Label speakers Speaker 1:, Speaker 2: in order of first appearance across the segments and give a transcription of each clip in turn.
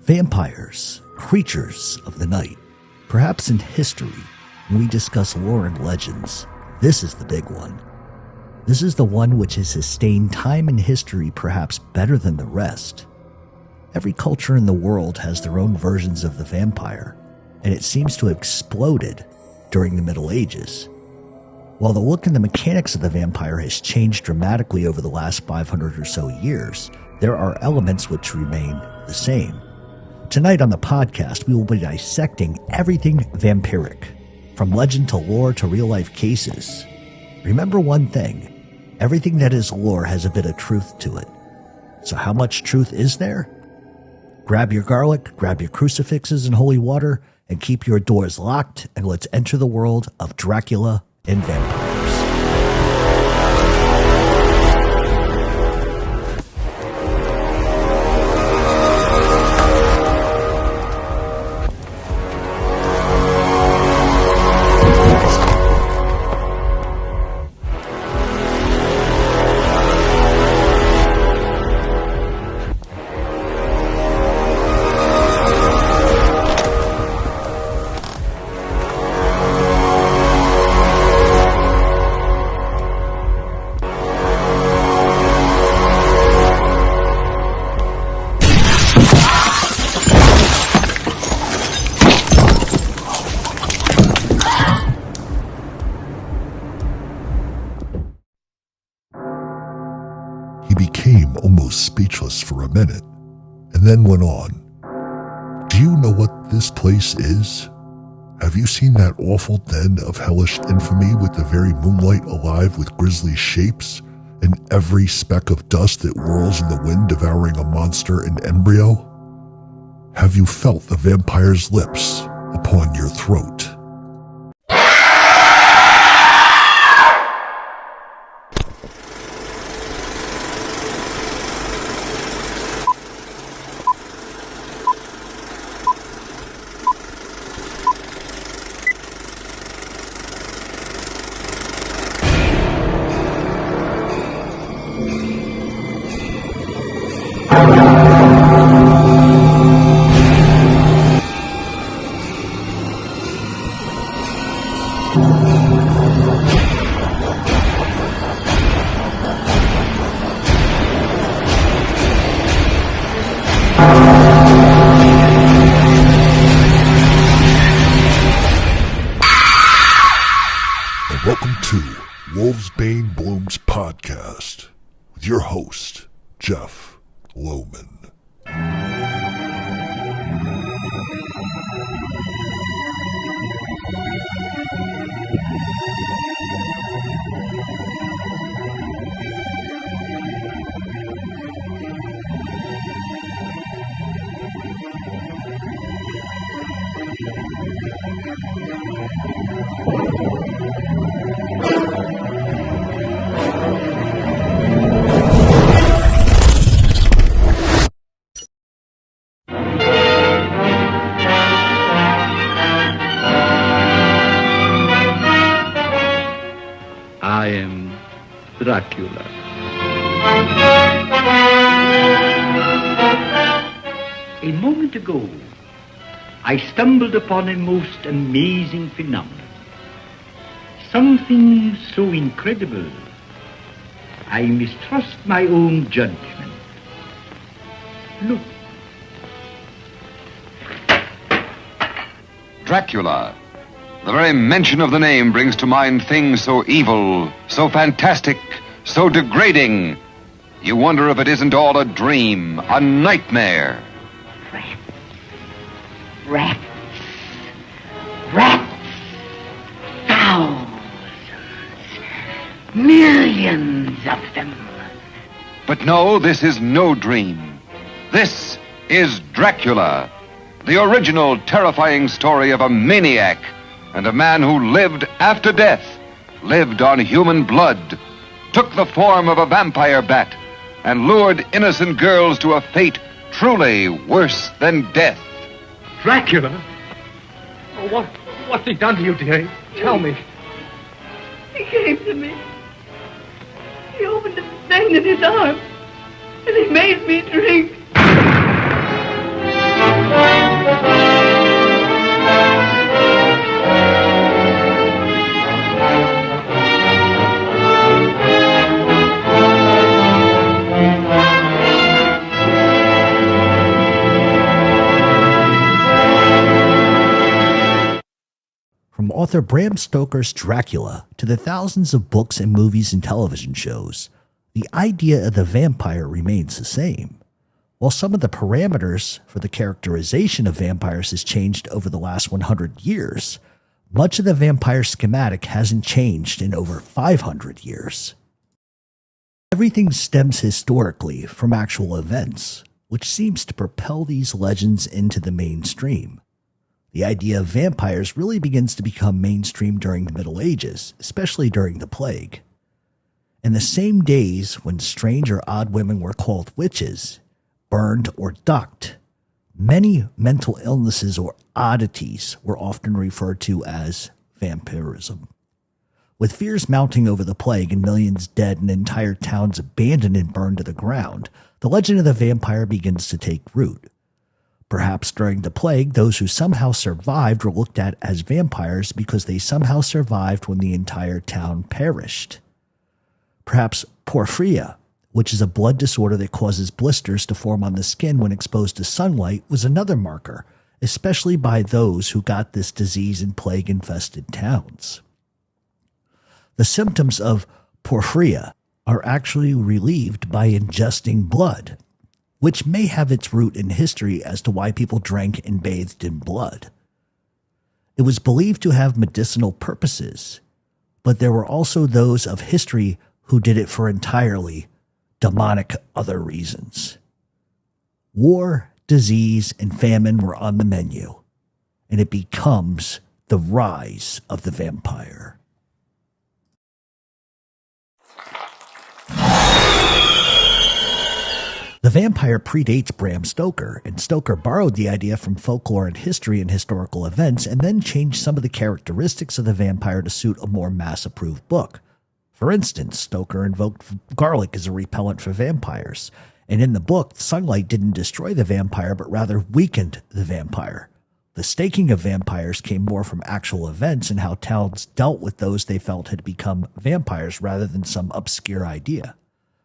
Speaker 1: Vampires, creatures of the night. Perhaps in history, when we discuss lore and legends, this is the big one. This is the one which has sustained time in history perhaps better than the rest. Every culture in the world has their own versions of the vampire, and it seems to have exploded during the Middle Ages. While the look and the mechanics of the vampire has changed dramatically over the last 500 or so years, there are elements which remain the same. Tonight on the podcast, we will be dissecting everything vampiric, from legend to lore to real-life cases. Remember one thing, everything that is lore has a bit of truth to it. So how much truth is there? Grab your garlic, grab your crucifixes and holy water, and keep your doors locked, and let's enter the world of Dracula and vampires.
Speaker 2: Speechless for a minute, and then went on. Do you know what this place is? Have you seen that awful den of hellish infamy with the very moonlight alive with grisly shapes, and every speck of dust that whirls in the wind devouring a monster in embryo? Have you felt the vampire's lips upon your throat? Podcast with your host, Jeff Lohman.
Speaker 3: I am Dracula. A moment ago, I stumbled upon a most amazing phenomenon. Something so incredible, I mistrust my own judgment. Look.
Speaker 4: Dracula. The very mention of the name brings to mind things so evil, so fantastic, so degrading. You wonder if it isn't all a dream, a nightmare.
Speaker 5: Rats. Thousands. Millions of them.
Speaker 4: But no, this is no dream. This is Dracula, the original terrifying story of a maniac and a man who lived after death, lived on human blood, took the form of a vampire bat, and lured innocent girls to a fate truly worse than death.
Speaker 6: Dracula? Oh, what's he done to you, dearie? Tell me.
Speaker 5: He came to me. He opened a vein in his arm, and he made me drink.
Speaker 1: author Bram Stoker's Dracula to the thousands of books and movies and television shows, the idea of the vampire remains the same. While some of the parameters for the characterization of vampires has changed over the last 100 years, much of the vampire schematic hasn't changed in over 500 years. Everything stems historically from actual events, which seems to propel these legends into the mainstream. The idea of vampires really begins to become mainstream during the Middle Ages, especially during the plague. In the same days when strange or odd women were called witches, burned or ducked, many mental illnesses or oddities were often referred to as vampirism. With fears mounting over the plague and millions dead and entire towns abandoned and burned to the ground, the legend of the vampire begins to take root. Perhaps during the plague, those who somehow survived were looked at as vampires because they somehow survived when the entire town perished. Perhaps porphyria, which is a blood disorder that causes blisters to form on the skin when exposed to sunlight, was another marker, especially by those who got this disease in plague-infested towns. The symptoms of porphyria are actually relieved by ingesting blood, which may have its root in history as to why people drank and bathed in blood. It was believed to have medicinal purposes, but there were also those of history who did it for entirely demonic other reasons. War, disease, and famine were on the menu, and it becomes the rise of the vampire. The vampire predates Bram Stoker, and Stoker borrowed the idea from folklore and history and historical events and then changed some of the characteristics of the vampire to suit a more mass-approved book. For instance, Stoker invoked garlic as a repellent for vampires, and in the book, sunlight didn't destroy the vampire but rather weakened the vampire. The staking of vampires came more from actual events and how towns dealt with those they felt had become vampires rather than some obscure idea.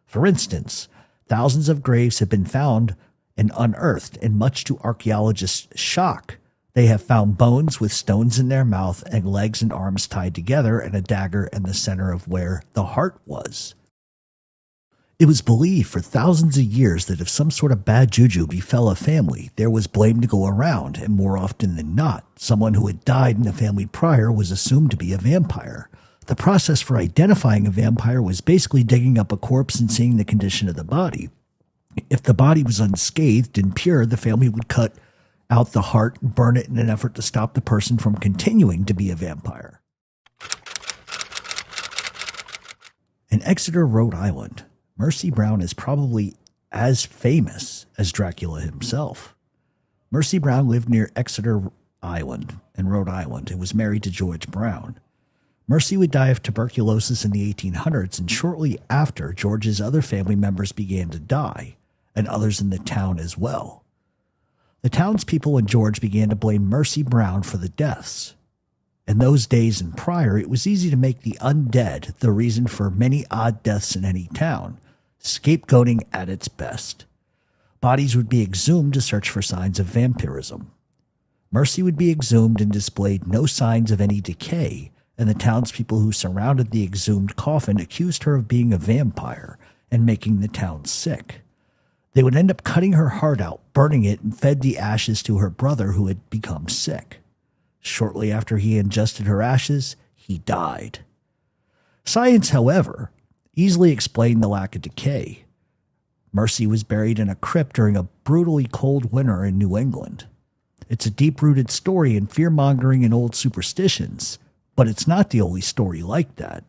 Speaker 1: For instance, thousands of graves have been found and unearthed, and much to archaeologists' shock, they have found bones with stones in their mouth and legs and arms tied together and a dagger in the center of where the heart was. It was believed for thousands of years that if some sort of bad juju befell a family, there was blame to go around, and more often than not, someone who had died in the family prior was assumed to be a vampire. The process for identifying a vampire was basically digging up a corpse and seeing the condition of the body. If the body was unscathed and pure, the family would cut out the heart and burn it in an effort to stop the person from continuing to be a vampire. In Exeter, Rhode Island, Mercy Brown is probably as famous as Dracula himself. Mercy Brown lived near Exeter Island in Rhode Island and was married to George Brown. Mercy would die of tuberculosis in the 1800s, and shortly after, George's other family members began to die, and others in the town as well. The townspeople and George began to blame Mercy Brown for the deaths. In those days and prior, it was easy to make the undead the reason for many odd deaths in any town, scapegoating at its best. Bodies would be exhumed to search for signs of vampirism. Mercy would be exhumed and displayed no signs of any decay, and the townspeople who surrounded the exhumed coffin accused her of being a vampire and making the town sick. They would end up cutting her heart out, burning it, and fed the ashes to her brother who had become sick. Shortly after he ingested her ashes, he died. Science, however, easily explained the lack of decay. Mercy was buried in a crypt during a brutally cold winter in New England. It's a deep-rooted story in fear-mongering and old superstitions, but it's not the only story like that.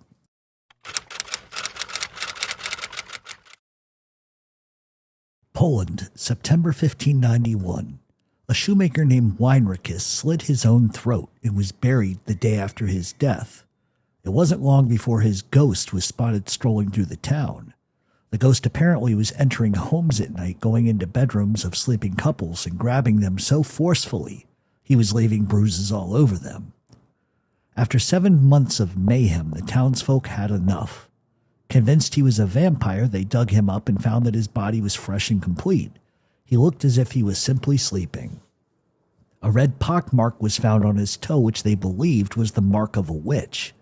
Speaker 1: Poland, September 1591. A shoemaker named Weinricus slit his own throat and was buried the day after his death. It wasn't long before his ghost was spotted strolling through the town. The ghost apparently was entering homes at night, going into bedrooms of sleeping couples and grabbing them so forcefully he was leaving bruises all over them. After 7 months of mayhem, the townsfolk had enough. Convinced he was a vampire, they dug him up and found that his body was fresh and complete. He looked as if he was simply sleeping. A red pock mark was found on his toe, which they believed was the mark of a witch.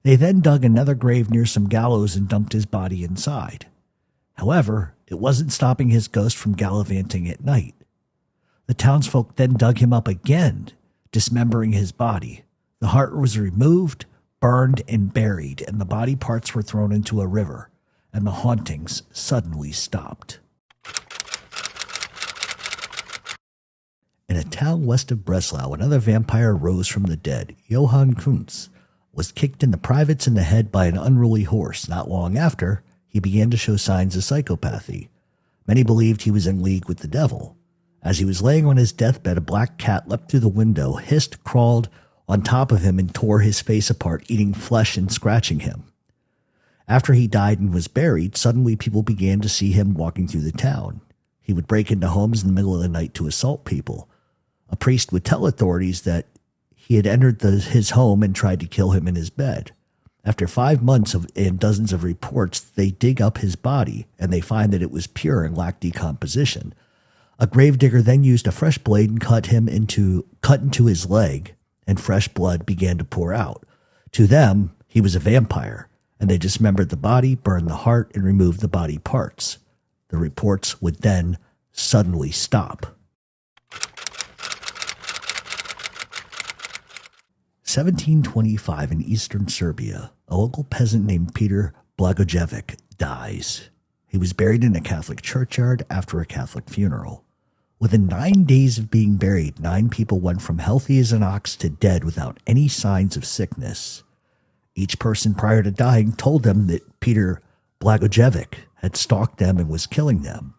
Speaker 1: They then dug another grave near some gallows and dumped his body inside. However, it wasn't stopping his ghost from gallivanting at night. The townsfolk then dug him up again, dismembering his body. The heart was removed, burned, and buried, and the body parts were thrown into a river, and the hauntings suddenly stopped. In a town west of Breslau, another vampire rose from the dead. Johann Kunz was kicked in the privates in the head by an unruly horse. Not long after, he began to show signs of psychopathy. Many believed he was in league with the devil. As he was laying on his deathbed, a black cat leapt through the window, hissed, crawled on top of him, and tore his face apart, eating flesh and scratching him. After he died and was buried, suddenly people began to see him walking through the town. He would break into homes in the middle of the night to assault people. A priest would tell authorities that he had entered his home and tried to kill him in his bed. After 5 months and dozens of reports, they dig up his body, and they find that it was pure and lacked decomposition. A gravedigger then used a fresh blade and cut into his leg, and fresh blood began to pour out. To them, he was a vampire, and they dismembered the body, burned the heart, and removed the body parts. The reports would then suddenly stop. 1725 in eastern Serbia, a local peasant named Peter Blagojevic dies. He was buried in a Catholic churchyard after a Catholic funeral. Within 9 days of being buried, 9 people went from healthy as an ox to dead without any signs of sickness. Each person prior to dying told them that Peter Blagojevic had stalked them and was killing them.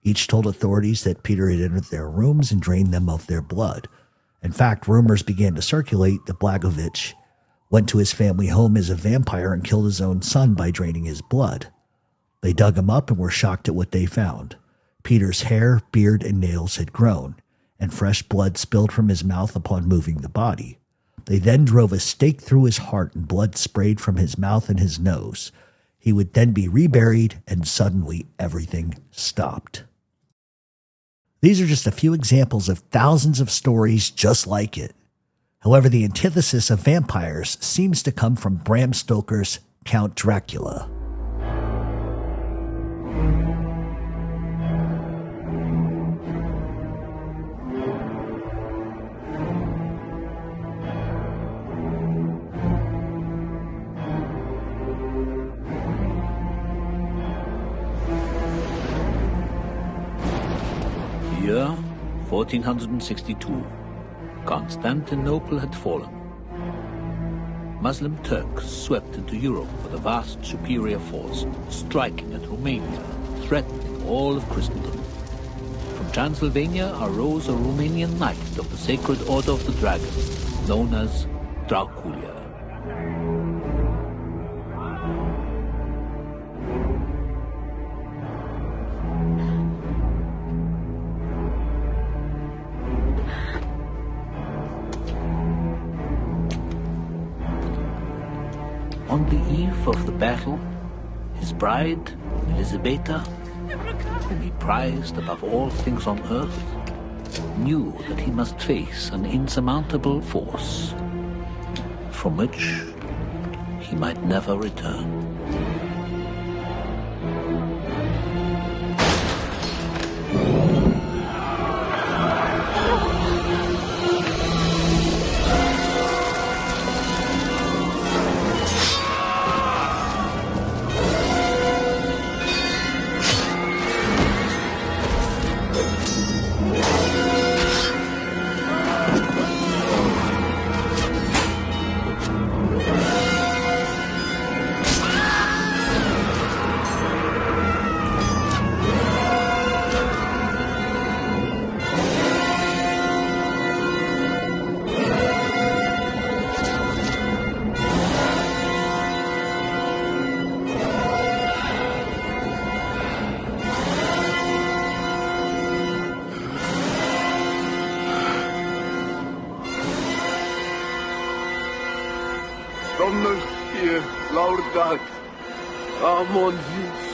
Speaker 1: Each told authorities that Peter had entered their rooms and drained them of their blood. In fact, rumors began to circulate that Blagojevic went to his family home as a vampire and killed his own son by draining his blood. They dug him up and were shocked at what they found. Peter's hair, beard, and nails had grown, and fresh blood spilled from his mouth upon moving the body. They then drove a stake through his heart, and blood sprayed from his mouth and his nose. He would then be reburied, and suddenly everything stopped. These are just a few examples of thousands of stories just like it. However, the antithesis of vampires seems to come from Bram Stoker's Count Dracula.
Speaker 7: Year 1462. Constantinople had fallen. Muslim Turks swept into Europe with a vast superior force, striking at Romania, threatening all of Christendom. From Transylvania arose a Romanian knight of the Sacred Order of the Dragon, known as Dracula. On the eve of the battle, his bride, Elisabetta, whom he prized above all things on earth, knew that he must face an insurmountable force, from which he might never return.
Speaker 8: Domnul fie laudat. Amon Zeus.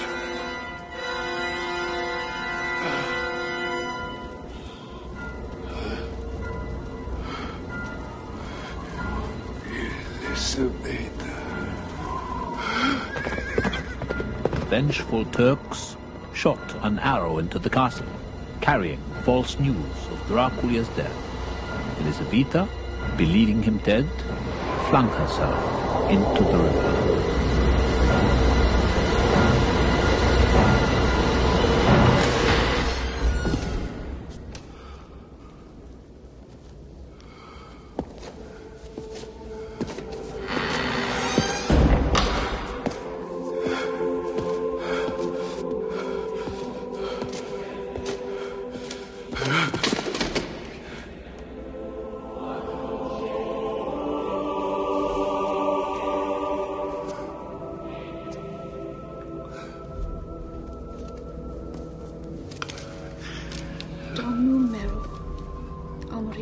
Speaker 7: Vengeful Turks shot an arrow into the castle, carrying false news of Dracula's death. Elisabetta, believing him dead, flung herself into the river.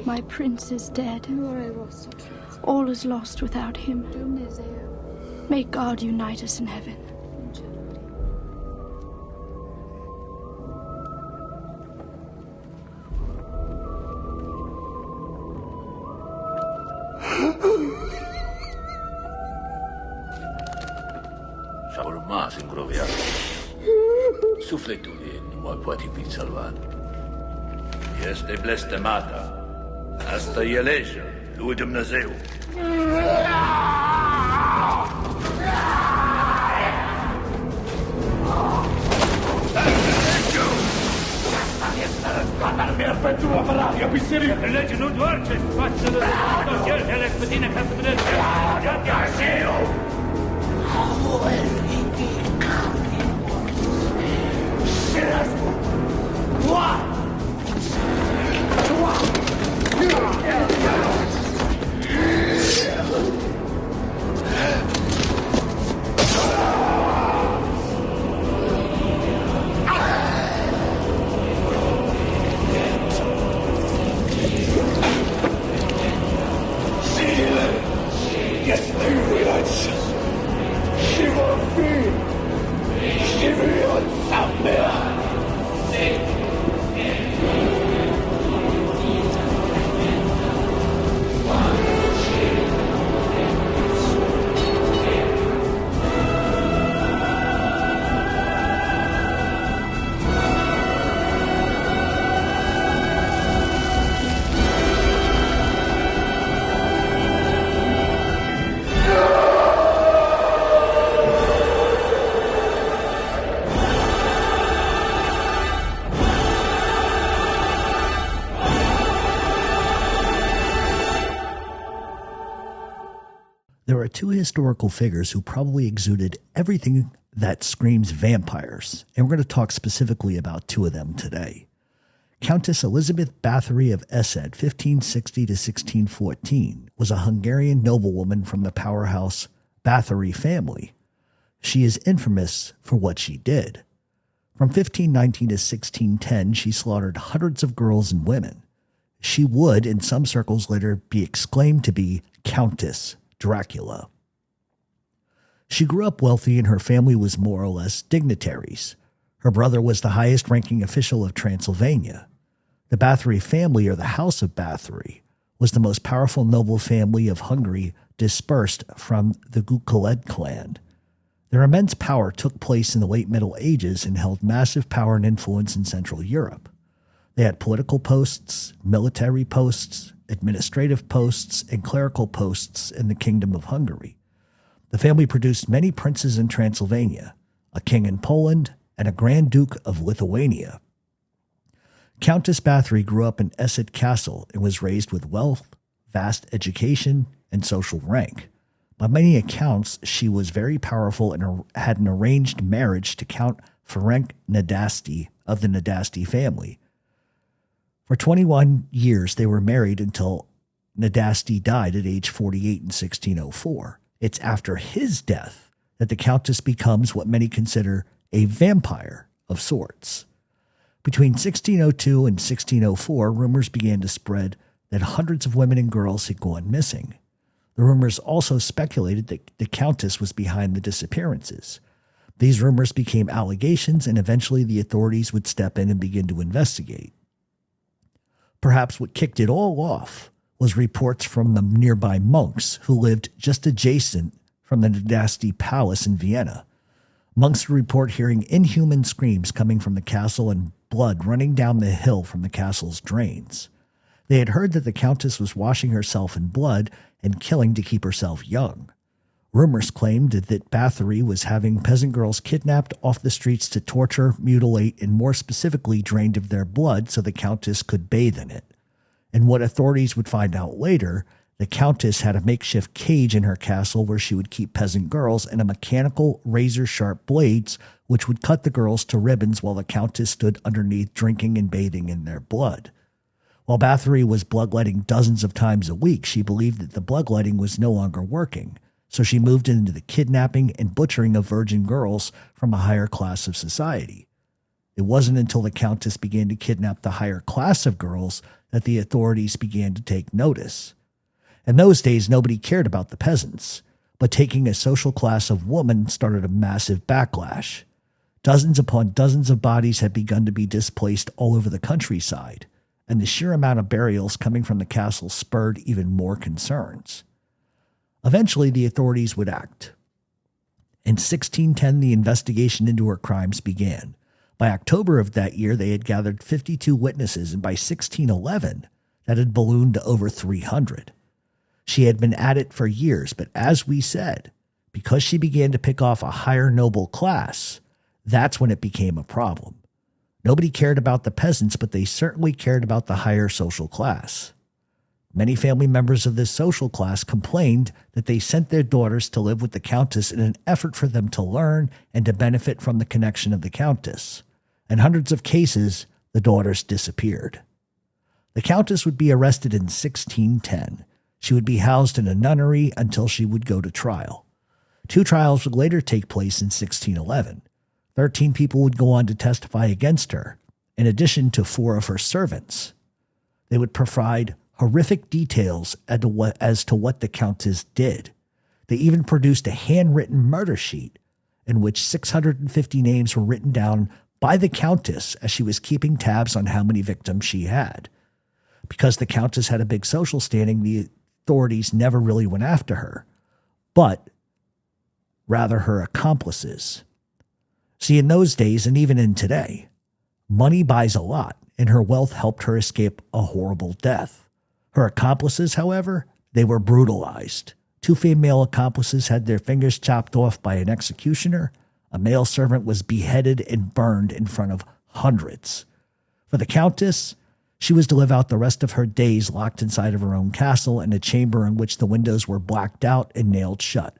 Speaker 9: My prince is dead. All is lost without him. May God unite us in heaven.
Speaker 7: Siamo rimasti ingroviati. Souffle tu vieni, moi poeti vi salvar. Este blestemata. Asta e legea lui Dumnezeu.
Speaker 6: Pentru apărarea bisericii. Lege nu doar ce face de cel pe tine ca să vedeți.
Speaker 1: There are two historical figures who probably exuded everything that screams vampires, and we're going to talk specifically about two of them today. Countess Elizabeth Bathory of Esed, 1560 to 1614, was a Hungarian noblewoman from the powerhouse Bathory family. She is infamous for what she did. From 1519 to 1610, she slaughtered hundreds of girls and women. She would, in some circles later, be exclaimed to be Countess Dracula. She grew up wealthy and her family was more or less dignitaries. Her brother was the highest-ranking official of Transylvania. The Bathory family, or the House of Bathory, was the most powerful noble family of Hungary dispersed from the Gukaled clan. Their immense power took place in the late Middle Ages and held massive power and influence in Central Europe. They had political posts, military posts, administrative posts, and clerical posts in the Kingdom of Hungary. The family produced many princes in Transylvania, a king in Poland, and a Grand Duke of Lithuania. Countess Bathory grew up in Esed Castle and was raised with wealth, vast education, and social rank. By many accounts, she was very powerful and had an arranged marriage to Count Ferenc Nadasti of the Nadasti family. For 21 years, they were married until Nadasti died at age 48 in 1604. It's after his death that the Countess becomes what many consider a vampire of sorts. Between 1602 and 1604, rumors began to spread that hundreds of women and girls had gone missing. The rumors also speculated that the Countess was behind the disappearances. These rumors became allegations, and eventually the authorities would step in and begin to investigate. Perhaps what kicked it all off was reports from the nearby monks who lived just adjacent from the Nasty Palace in Vienna. Monks would report hearing inhuman screams coming from the castle and blood running down the hill from the castle's drains. They had heard that the Countess was washing herself in blood and killing to keep herself young. Rumors claimed that Bathory was having peasant girls kidnapped off the streets to torture, mutilate, and more specifically drained of their blood so the Countess could bathe in it. And what authorities would find out later, the Countess had a makeshift cage in her castle where she would keep peasant girls and a mechanical razor-sharp blades which would cut the girls to ribbons while the Countess stood underneath drinking and bathing in their blood. While Bathory was bloodletting dozens of times a week, she believed that the bloodletting was no longer working, so she moved into the kidnapping and butchering of virgin girls from a higher class of society. It wasn't until the Countess began to kidnap the higher class of girls that the authorities began to take notice. In those days, nobody cared about the peasants, but taking a social class of women started a massive backlash. Dozens upon dozens of bodies had begun to be displaced all over the countryside, and the sheer amount of burials coming from the castle spurred even more concerns. Eventually, the authorities would act. In 1610, the investigation into her crimes began. By October of that year, they had gathered 52 witnesses, and by 1611, that had ballooned to over 300. She had been at it for years, but as we said, because she began to pick off a higher noble class, that's when it became a problem. Nobody cared about the peasants, but they certainly cared about the higher social class. Many family members of this social class complained that they sent their daughters to live with the Countess in an effort for them to learn and to benefit from the connection of the Countess. In hundreds of cases, the daughters disappeared. The Countess would be arrested in 1610. She would be housed in a nunnery until she would go to trial. 2 trials would later take place in 1611. 13 people would go on to testify against her, in addition to 4 of her servants. They would provide horrific details as to what the Countess did. They even produced a handwritten murder sheet in which 650 names were written down by the Countess as she was keeping tabs on how many victims she had. Because the Countess had a big social standing, the authorities never really went after her, but rather her accomplices. See, in those days, and even in today, money buys a lot, and her wealth helped her escape a horrible death. Her accomplices, however, they were brutalized. 2 female accomplices had their fingers chopped off by an executioner. A male servant was beheaded and burned in front of hundreds. For the Countess, she was to live out the rest of her days locked inside of her own castle in a chamber in which the windows were blacked out and nailed shut.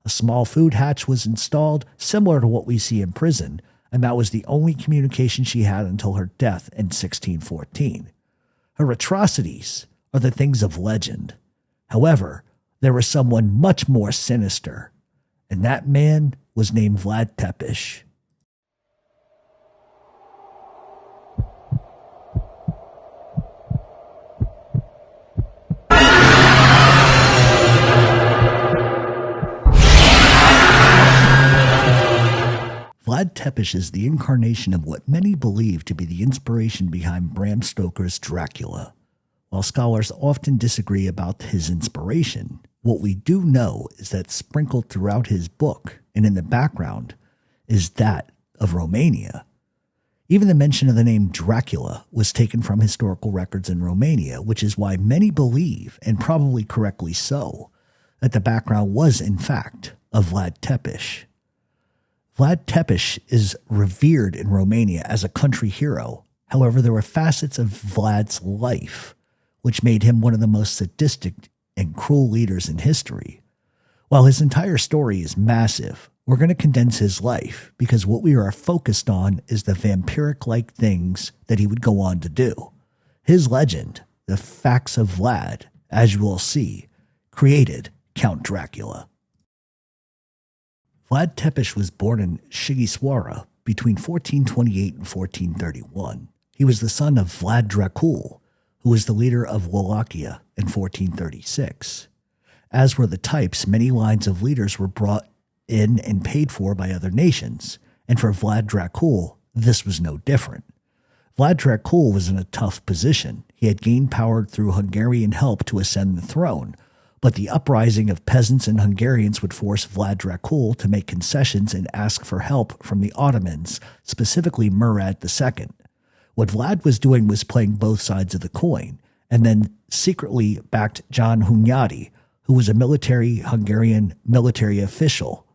Speaker 1: A small food hatch was installed, similar to what we see in prison, and that was the only communication she had until her death in 1614. Her atrocities are the things of legend. However, there was someone much more sinister, and that man was named Vlad Tepes. Vlad Tepes is the incarnation of what many believe to be the inspiration behind Bram Stoker's Dracula. While scholars often disagree about his inspiration, what we do know is that sprinkled throughout his book and in the background is that of Romania. Even the mention of the name Dracula was taken from historical records in Romania, which is why many believe, and probably correctly so, that the background was in fact of Vlad Tepes. Vlad Tepes is revered in Romania as a country hero. However, there were facets of Vlad's life which made him one of the most sadistic and cruel leaders in history. While his entire story is massive, we're going to condense his life because what we are focused on is the vampiric-like things that he would go on to do. His legend, the facts of Vlad, as you will see, created Count Dracula. Vlad Tepes was born in Sighisoara between 1428 and 1431. He was the son of Vlad Dracula, who was the leader of Wallachia in 1436. As were the types, many lines of leaders were brought in and paid for by other nations, and for Vlad Dracula, this was no different. Vlad Dracula was in a tough position. he had gained power through Hungarian help to ascend the throne, but the uprising of peasants and Hungarians would force Vlad Dracula to make concessions and ask for help from the Ottomans, specifically Murad II. What Vlad was doing was playing both sides of the coin, and then secretly backed John Hunyadi, who was a Hungarian military official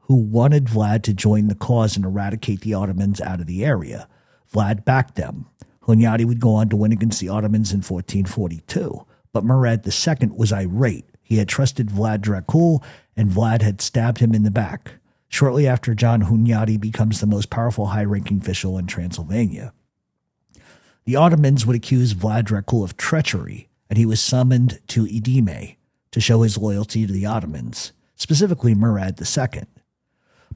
Speaker 1: who wanted Vlad to join the cause and eradicate the Ottomans out of the area. Vlad backed them. Hunyadi would go on to win against the Ottomans in 1442, but Murad II was irate. He had trusted Vlad Dracula, and Vlad had stabbed him in the back. Shortly after, John Hunyadi becomes the most powerful high-ranking official in Transylvania. The Ottomans would accuse Vlad Dracula of treachery, and he was summoned to Edirne to show his loyalty to the Ottomans, specifically Murad II.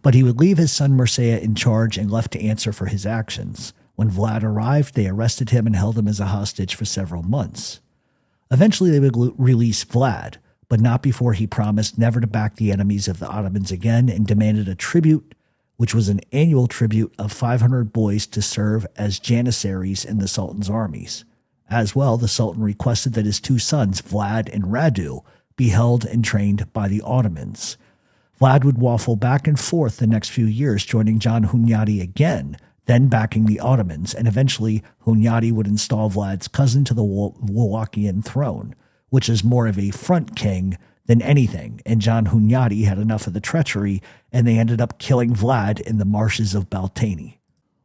Speaker 1: But he would leave his son Mircea in charge and left to answer for his actions. When Vlad arrived, they arrested him and held him as a hostage for several months. Eventually, they would release Vlad, but not before he promised never to back the enemies of the Ottomans again and demanded a tribute, which was an annual tribute of 500 boys to serve as janissaries in the Sultan's armies. As well, the Sultan requested that his two sons, Vlad and Radu, be held and trained by the Ottomans. Vlad would waffle back and forth the next few years, joining John Hunyadi again, then backing the Ottomans, and eventually Hunyadi would install Vlad's cousin to the Wallachian throne, which is more of a front king than anything, and John Hunyadi had enough of the treachery, and they ended up killing Vlad in the marshes of Baltani.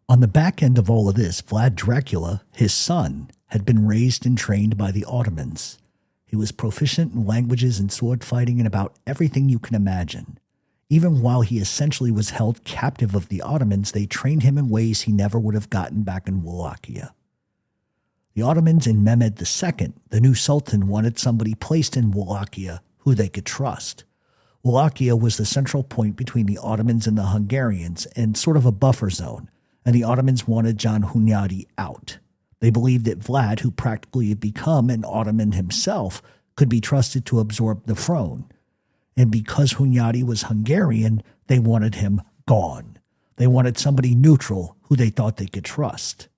Speaker 1: On the back end of all of this, Vlad Dracula, his son, had been raised and trained by the Ottomans. He was proficient in languages and sword fighting and about everything you can imagine. Even while he essentially was held captive of the Ottomans, they trained him in ways he never would have gotten back in Wallachia. The Ottomans and Mehmed II, the new sultan, wanted somebody placed in Wallachia who they could trust. Wallachia was the central point between the Ottomans and the Hungarians and sort of a buffer zone, and the Ottomans wanted John Hunyadi out. They believed that Vlad, who practically had become an Ottoman himself, could be trusted to absorb the throne. And because Hunyadi was Hungarian, they wanted him gone. They wanted somebody neutral who they thought they could trust.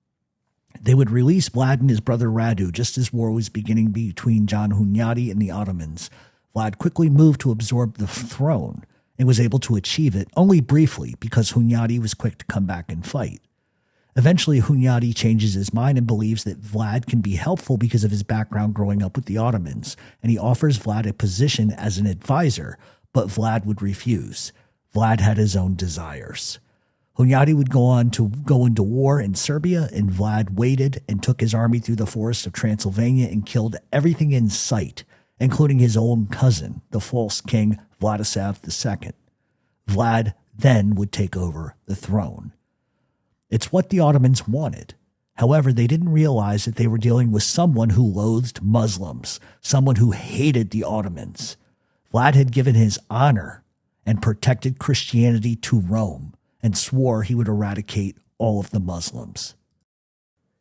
Speaker 1: They would release Vlad and his brother Radu just as war was beginning between John Hunyadi and the Ottomans. Vlad quickly moved to absorb the throne and was able to achieve it only briefly because Hunyadi was quick to come back and fight. Eventually, Hunyadi changes his mind and believes that Vlad can be helpful because of his background growing up with the Ottomans, and he offers Vlad a position as an advisor, but Vlad would refuse. Vlad had his own desires. Hunyadi would go on to go into war in Serbia, and Vlad waited and took his army through the forests of Transylvania and killed everything in sight, including his own cousin, the false king Vladislav II. Vlad then would take over the throne. It's what the Ottomans wanted. However, they didn't realize that they were dealing with someone who loathed Muslims, someone who hated the Ottomans. Vlad had given his honor and protected Christianity to Rome and swore he would eradicate all of the Muslims.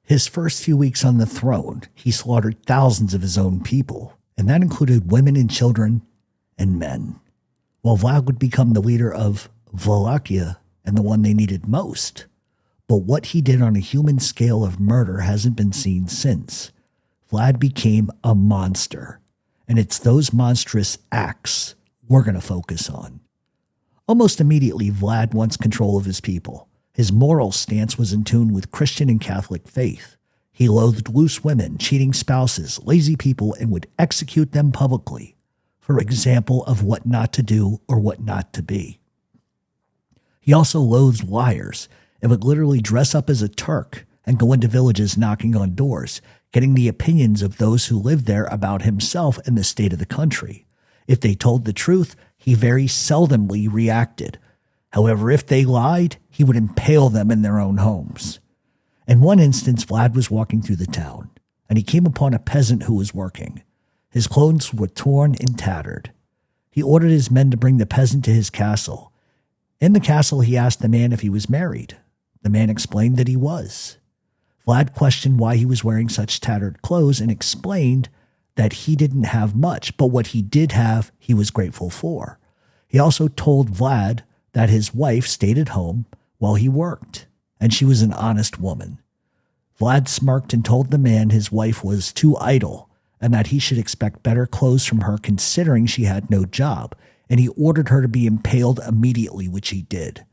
Speaker 1: His first few weeks on the throne, he slaughtered thousands of his own people, and that included women and children and men. While Vlad would become the leader of Wallachia and the one they needed most. But what he did on a human scale of murder hasn't been seen since. Vlad became a monster, and it's those monstrous acts we're going to focus on. Almost immediately, Vlad wants control of his people. His moral stance was in tune with Christian and Catholic faith. He loathed loose women, cheating spouses, lazy people, and would execute them publicly, for example of what not to do or what not to be. He also loathed liars, and would literally dress up as a Turk and go into villages knocking on doors, getting the opinions of those who lived there about himself and the state of the country. If they told the truth, he very seldomly reacted. However, if they lied, he would impale them in their own homes. In one instance, Vlad was walking through the town, and he came upon a peasant who was working. His clothes were torn and tattered. He ordered his men to bring the peasant to his castle. In the castle, he asked the man if he was married. The man explained that he was. Vlad questioned why he was wearing such tattered clothes and explained that he didn't have much, but what he did have, he was grateful for. He also told Vlad that his wife stayed at home while he worked, and she was an honest woman. Vlad smirked and told the man his wife was too idle and that he should expect better clothes from her considering she had no job, and he ordered her to be impaled immediately, which he did.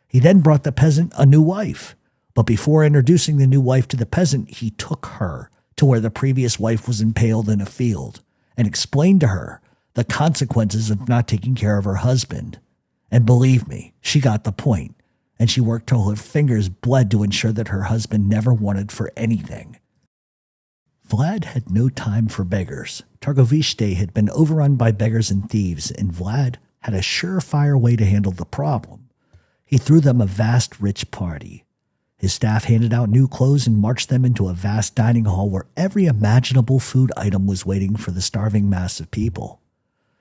Speaker 1: He then brought the peasant a new wife, but before introducing the new wife to the peasant, he took her to where the previous wife was impaled in a field and explained to her the consequences of not taking care of her husband. And believe me, she got the point, and she worked till her fingers bled to ensure that her husband never wanted for anything. Vlad had no time for beggars. Targovishte had been overrun by beggars and thieves, and Vlad had a surefire way to handle the problem. He threw them a vast, rich party. His staff handed out new clothes and marched them into a vast dining hall where every imaginable food item was waiting for the starving mass of people.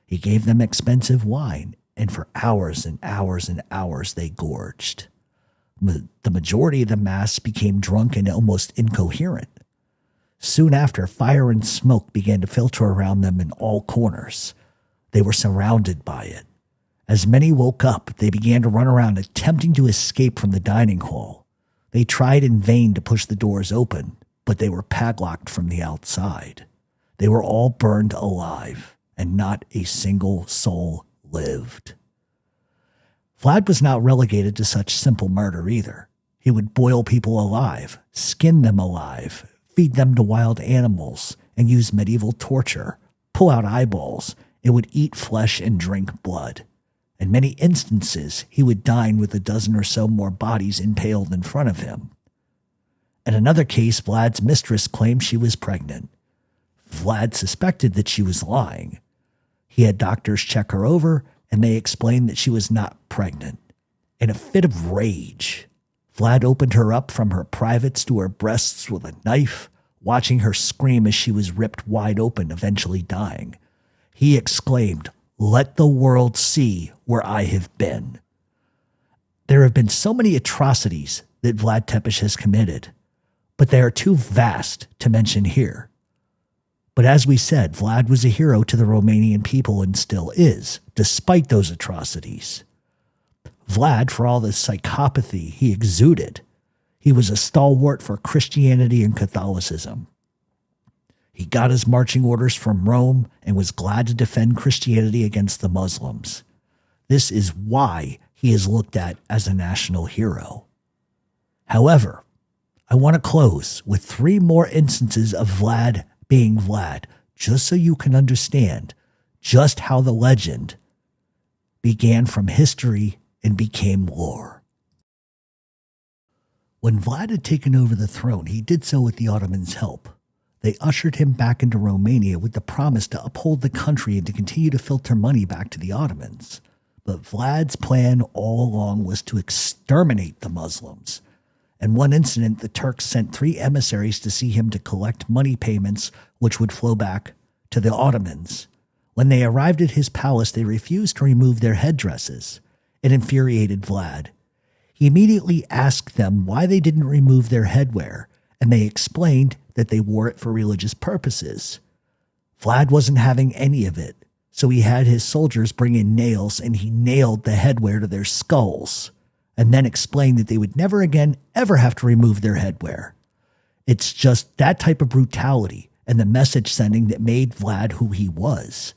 Speaker 1: He gave them expensive wine, and for hours and hours and hours they gorged. The majority of the mass became drunk and almost incoherent. Soon after, fire and smoke began to filter around them in all corners. They were surrounded by it. As many woke up, they began to run around attempting to escape from the dining hall. They tried in vain to push the doors open, but they were padlocked from the outside. They were all burned alive, and not a single soul lived. Vlad was not relegated to such simple murder either. He would boil people alive, skin them alive, feed them to wild animals, and use medieval torture, pull out eyeballs, and would eat flesh and drink blood. In many instances, he would dine with a dozen or so more bodies impaled in front of him. In another case, Vlad's mistress claimed she was pregnant. Vlad suspected that she was lying. He had doctors check her over, and they explained that she was not pregnant. In a fit of rage, Vlad opened her up from her privates to her breasts with a knife, watching her scream as she was ripped wide open, eventually dying. He exclaimed, "Let the world see where I have been." There have been so many atrocities that Vlad Tepes has committed, but they are too vast to mention here. But as we said, Vlad was a hero to the Romanian people and still is, despite those atrocities. Vlad, for all the psychopathy he exuded, he was a stalwart for Christianity and Catholicism. He got his marching orders from Rome and was glad to defend Christianity against the Muslims. This is why he is looked at as a national hero. However, I want to close with 3 more instances of Vlad being Vlad, just so you can understand just how the legend began from history and became lore. When Vlad had taken over the throne, he did so with the Ottomans' help. They ushered him back into Romania with the promise to uphold the country and to continue to filter money back to the Ottomans. But Vlad's plan all along was to exterminate the Muslims. In one incident, the Turks sent 3 emissaries to see him to collect money payments which would flow back to the Ottomans. When they arrived at his palace, they refused to remove their headdresses. It infuriated Vlad. He immediately asked them why they didn't remove their headwear, and they explained that they wore it for religious purposes. Vlad wasn't having any of it, so he had his soldiers bring in nails and he nailed the headwear to their skulls, and then explained that they would never again ever have to remove their headwear. It's just that type of brutality and the message sending that made Vlad who he was.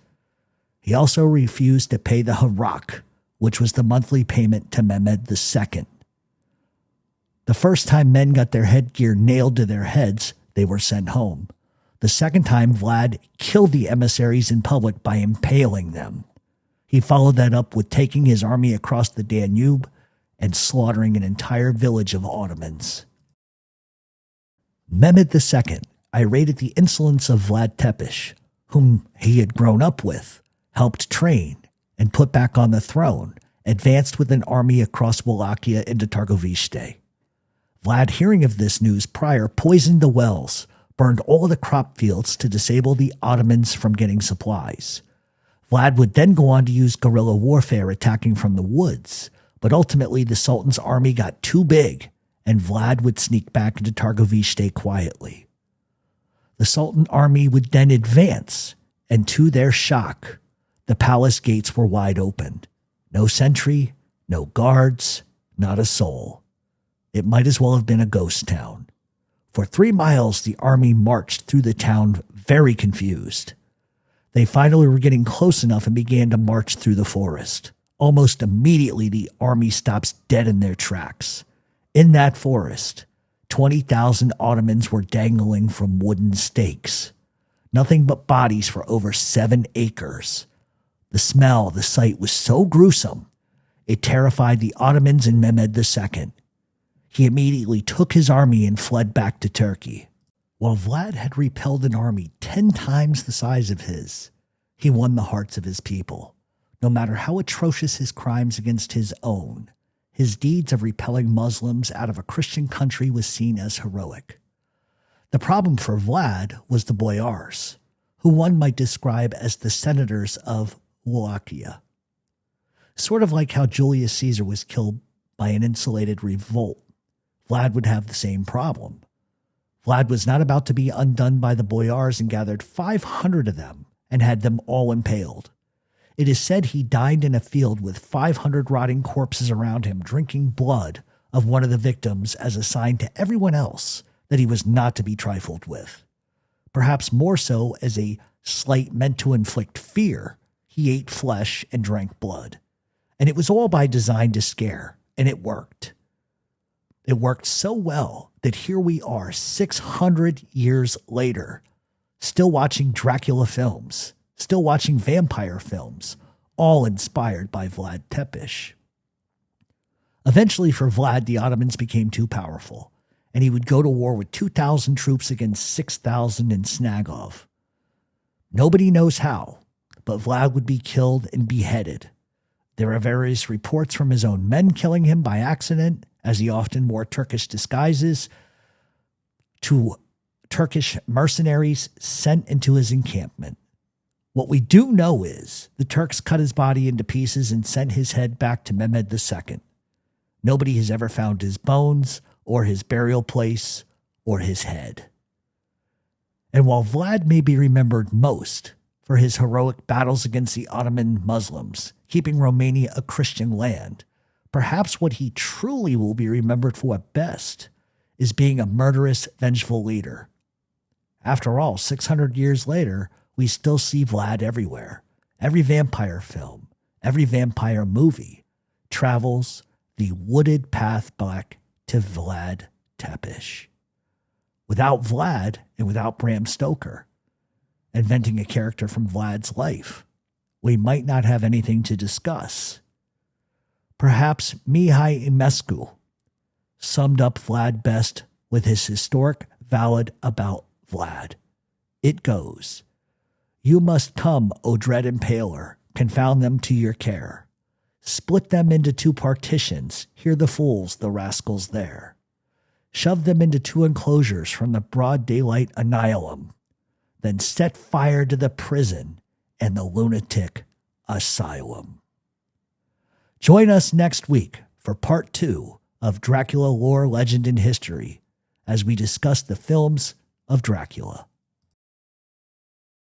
Speaker 1: He also refused to pay the harak, which was the monthly payment to Mehmed II. The first time men got their headgear nailed to their heads, they were sent home. The second time, Vlad killed the emissaries in public by impaling them. He followed that up with taking his army across the Danube and slaughtering an entire village of Ottomans. Mehmed II, irate at the insolence of Vlad Tepes, whom he had grown up with, helped train, and put back on the throne, advanced with an army across Wallachia into Targovishte. Vlad, hearing of this news prior, poisoned the wells, burned all the crop fields to disable the Ottomans from getting supplies. Vlad would then go on to use guerrilla warfare, attacking from the woods, but ultimately the Sultan's army got too big, and Vlad would sneak back into Targovishte quietly. The Sultan army would then advance, and to their shock, the palace gates were wide open. No sentry, no guards, not a soul. It might as well have been a ghost town. For 3 miles, the army marched through the town very confused. They finally were getting close enough and began to march through the forest. Almost immediately, the army stops dead in their tracks. In that forest, 20,000 Ottomans were dangling from wooden stakes. Nothing but bodies for over 7 acres. The smell, the sight was so gruesome, it terrified the Ottomans and Mehmed II. He immediately took his army and fled back to Turkey. While Vlad had repelled an army 10 times the size of his, he won the hearts of his people. No matter how atrocious his crimes against his own, his deeds of repelling Muslims out of a Christian country was seen as heroic. The problem for Vlad was the boyars, who one might describe as the senators of Wallachia. Sort of like how Julius Caesar was killed by an insulated revolt, Vlad would have the same problem. Vlad was not about to be undone by the boyars and gathered 500 of them and had them all impaled. It is said he died in a field with 500 rotting corpses around him, drinking blood of one of the victims as a sign to everyone else that he was not to be trifled with. Perhaps more so as a slight meant to inflict fear, he ate flesh and drank blood. And it was all by design to scare, and it worked. It worked so well that here we are 600 years later, still watching Dracula films, still watching vampire films, all inspired by Vlad Tepes. Eventually for Vlad, the Ottomans became too powerful, and he would go to war with 2,000 troops against 6,000 in Snagov. Nobody knows how, but Vlad would be killed and beheaded. There are various reports from his own men killing him by accident, as he often wore Turkish disguises, to Turkish mercenaries sent into his encampment. What we do know is the Turks cut his body into pieces and sent his head back to Mehmed II. Nobody has ever found his bones or his burial place or his head. And while Vlad may be remembered most for his heroic battles against the Ottoman Muslims, keeping Romania a Christian land, perhaps what he truly will be remembered for at best is being a murderous, vengeful leader. After all, 600 years later, we still see Vlad everywhere. Every vampire film, every vampire movie travels the wooded path back to Vlad Tepes. Without Vlad and without Bram Stoker inventing a character from Vlad's life, we might not have anything to discuss. Perhaps Mihai Eminescu summed up Vlad best with his historic ballad about Vlad. It goes, "You must come, O dread impaler, confound them to your care. Split them into 2 partitions, hear the fools, the rascals there. Shove them into 2 enclosures from the broad daylight annihilum. Then set fire to the prison and the lunatic asylum." Join us next week for part 2 of Dracula Lore, Legend, and History as we discuss the films of Dracula.